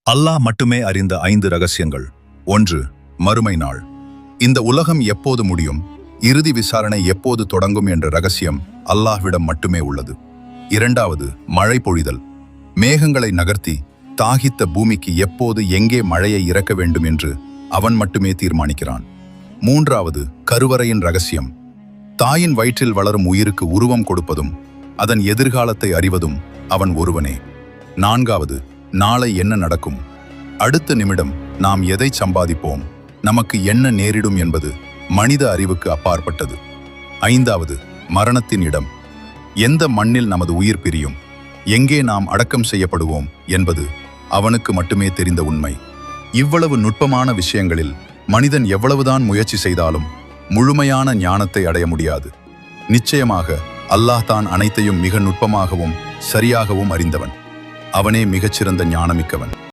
அல்லாஹ் மட்டுமே அறிந்த 5 ரகசியங்கள். 1. மறுமை நாள். இந்த உலகம் எப்போது முடியும், இறுதி விசாரணை எப்போது தொடங்கும் என்ற ரகசியம் அல்லாஹ்விடம் மட்டுமே உள்ளது. 2. மழை பொழிதல். மேகங்களை நகர்த்தி தாகித்த பூமிக்கு எப்போது எங்கே மழையை இறக்க வேண்டும் என்று அவன் மட்டுமே தீர்மானிக்கிறான். 3. கருவறையின் ரகசியம். தாயின் வயிற்றில் வளரும் உயிருக்கு உருவம் கொடுப்பதும் அதன் எதிர்காலத்தை அறிவதும் அவன் ஒருவனே. 4. நாளை என்ன நடக்கும், அடுத்த நிமிடம் நாம் எதை சம்பாதிப்போம், நமக்கு என்ன நேரிடும் என்பது மனித அறிவுக்கு அப்பாற்பட்டது. 5. மரணத்தின் இடம். எந்த மண்ணில் நமது உயிர் பிரியும், எங்கே நாம் அடக்கம் செய்யப்படுவோம் என்பது அவனுக்கு மட்டுமே தெரிந்த உண்மை. இவ்வளவு நுட்பமான விஷயங்களில் மனிதன் எவ்வளவுதான் முயற்சி செய்தாலும் முழுமையான ஞானத்தை அடைய முடியாது. நிச்சயமாக அல்லாஹ் தான் அனைத்தையும் மிக நுட்பமாகவும் சரியாகவும் அறிந்தவன். அவனே மிகச்சிறந்த ஞானமிக்கவன்.